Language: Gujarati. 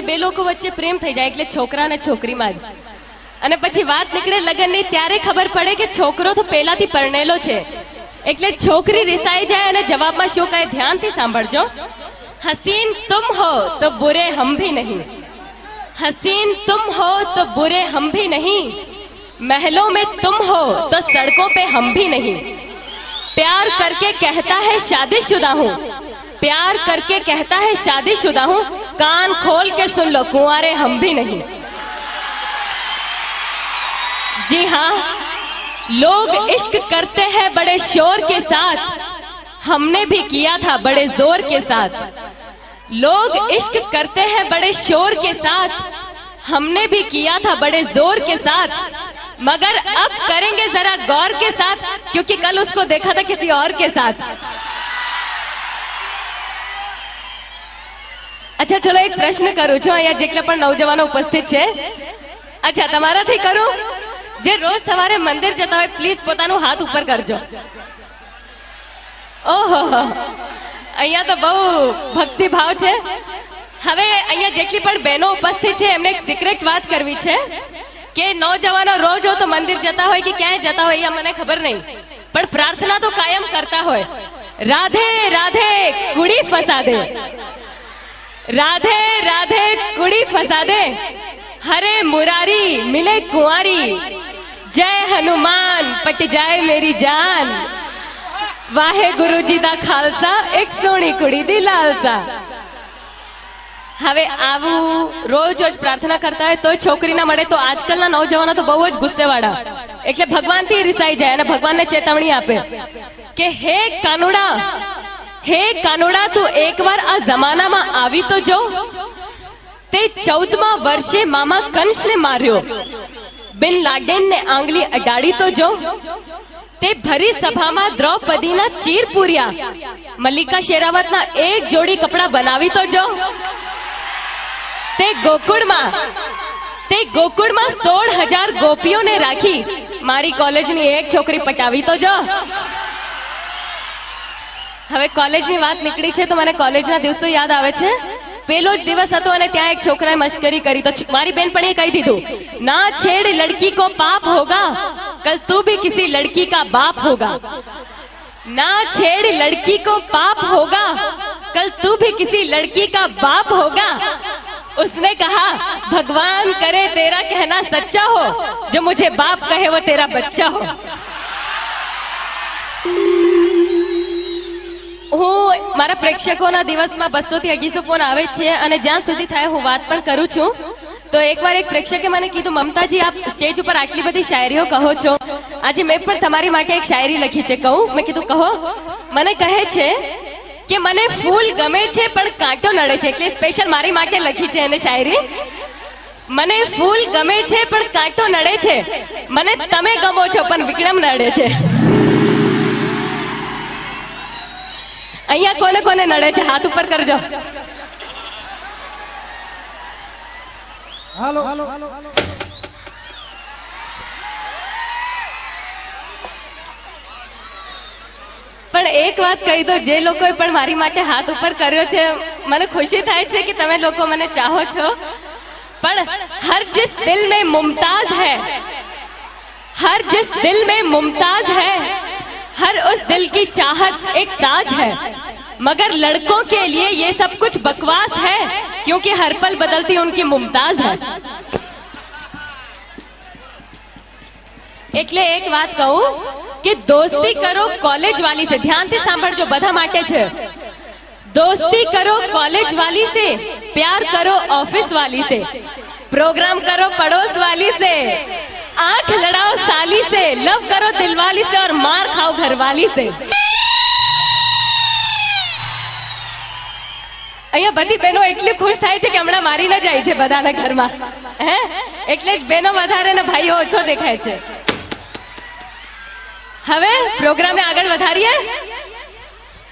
બે લોકો વચ્ચે પ્રેમ થઈ જાય એટલે છોકરા અને છોકરીમાં જ, અને પછી વાત નીકળે લગ્નની ત્યારે ખબર પડે કે છોકરો તો પહેલાથી પરણેલો છે, એટલે છોકરી રિસાઈ જાય અને જવાબમાં શું કહે ધ્યાનથી સાંભળજો. हसीन तुम हो तो बुरे हम भी नहीं, हसीन तुम हो तो बुरे हम भी नहीं, महलों में तुम हो तो सड़कों पे हम भी नहीं, प्यार करके कहता है शादीशुदा हूँ, प्यार करके कहता है शादीशुदा हूँ, कान खोल के सुन लो कुंवारे हम भी नहीं. जी हाँ, लोग इश्क करते हैं बड़े शोर के साथ, हमने भी किया था बड़े जोर के साथ. लोग इश्क करते हैं बड़े शोर के साथ, हमने भी किया था बड़े जोर के साथ, मगर अब करेंगे जरा गौर के साथ, क्योंकि कल उसको देखा था किसी और के साथ. अच्छा चलो एक प्रश्न करूं છું, અહીંયા જેટલા પણ નવજવાનો ઉપસ્થિત છે, અચ્છા તમારાથી કરું, જે રોજ સવારે મંદિર જતા હોય પ્લીઝ પોતાનું હાથ ઉપર કરજો. ઓહો, અહીંયા તો બહુ ભક્તિ ભાવ છે. હવે અહીંયા જેટલી પણ બહેનો ઉપસ્થિત છે એમને એક સિક્રેટ વાત કરવી છે કે નौजवानो રોજ તો મંદિર જતા હોય કે ક્યાંય જતા હોય અહીંયા મને ખબર નહીં, પણ પ્રાર્થના તો કાયમ કરતા હોય, રાધે રાધે કુડી ફસા દે, राधे राधे कुड़ी फसा दे, हरे मुरारी मिले कुंवारी, जय हनुमान पट जाए मेरी जान, वाहे गुरु जी दा खालसा एक सोनी कुड़ी दी लालसा. હવે આવું રોજ રોજ પ્રાર્થના કરતા હોય તો છોકરી ના મળે તો આજકાલના નौजवानो તો બહુ જ ગુસ્સેવાળા, એટલે ભગવાનથી રિસાઈ જાય અને ભગવાનને ચેતવણી આપે કે હે કાનુડા, हे कानुड़ा तू एक बार आ जमाना में आवी तो जो, ते 14मा वर्षे मामा कंस ने मार्यो, बिन लाडेन ने आंगली अडाड़ी तो जो, ते भरी सभा में द्रौपदी ना चीर पूरिया, मल्लिका शेरावत ना एक जोड़ी कपड़ा बनावी तो जो, ते गोकुड़ में 16,000 गोपियों ने राखी, मारी कॉलेज ની એક છોકરી પટાવી તો જો. હવે કોલેજની વાત નીકળી છે તો મને કોલેજના દિવસો યાદ આવે છે. પેલો જ દિવસ હતો અને ત્યાં એક છોકરાએ મશ્કરી કરી તો મારી બેનપણીએ કહી દીધું, ના છેડ લડકી કો પાપ હોगा, कल तू भी किसी लड़की का बाप होगा, ना छेड़ लड़की को पाप होगा, कल तू भी किसी लड़की का बाप होगा. उसने कहा भगवान करे तेरा कहना सच्चा हो, जो मुझे बाप कहे वो तेरा बच्चा हो. હું મારા પ્રેક્ષકોના દિવસમાં 200 થી 250 ફોન આવે છે અને જ્યાં સુધી થાય હું વાત પણ કરું છું. તો એકવાર એક પ્રેક્ષકે મને કીધું, મમતાજી આપ સ્ટેજ ઉપર આટલી બધી શાયરીઓ કહો છો, આજે મેં પણ તમારી માટે એક શાયરી લખી છે, કહું? મેં કીધું કહો. મને કહે છે કે મને ફૂલ ગમે છે પણ કાંટો નડે છે, એટલે સ્પેશિયલ મારી માટે લખી છે એને શાયરી. મને ફૂલ ગમે છે પણ કાંટો નડે છે, મને તમે ગમો છો પણ વિક્રમ નડે છે. અહીંયા કોને કોને નડે છે હાથ ઉપર કરજો. હાલો પણ એક વાત કહી દો, જે લોકોએ પણ મારી માટે હાથ ઉપર કર્યો છે મને ખુશી થાય છે કે તમે લોકો મને ચાહો છો, પણ હર जिस दिल में मुमताज है, हर जिस दिल में मुमताज है, हर उस दिल की चाहत एक ताज है, मगर लड़कों के लिए ये सब कुछ बकवास है, क्योंकि हर पल बदलती उनकी मुमताज है. એટલે એક વાત કહું કે દોસ્તી કરો કોલેજ વાલી से, ध्यान થી સાંભળજો બધા માટે છે. दोस्ती करो कॉलेज वाली से, प्यार करो ऑफिस वाली से, प्रोग्राम करो पड़ोस वाली से, आंख लड़ाओ साली से, लव करो दिलवाली से और मार खाओ घरवाली से. અહીંયા બધી બહેનો એટલી ખુશ થાય છે કે હમણાં મારી ન જાય છે બધાના ઘરમાં, હે એટલે જ બહેનો વધારે ને ભાઈઓ ઓછો દેખાય છે. હવે પ્રોગ્રામને આગળ વધારીએ.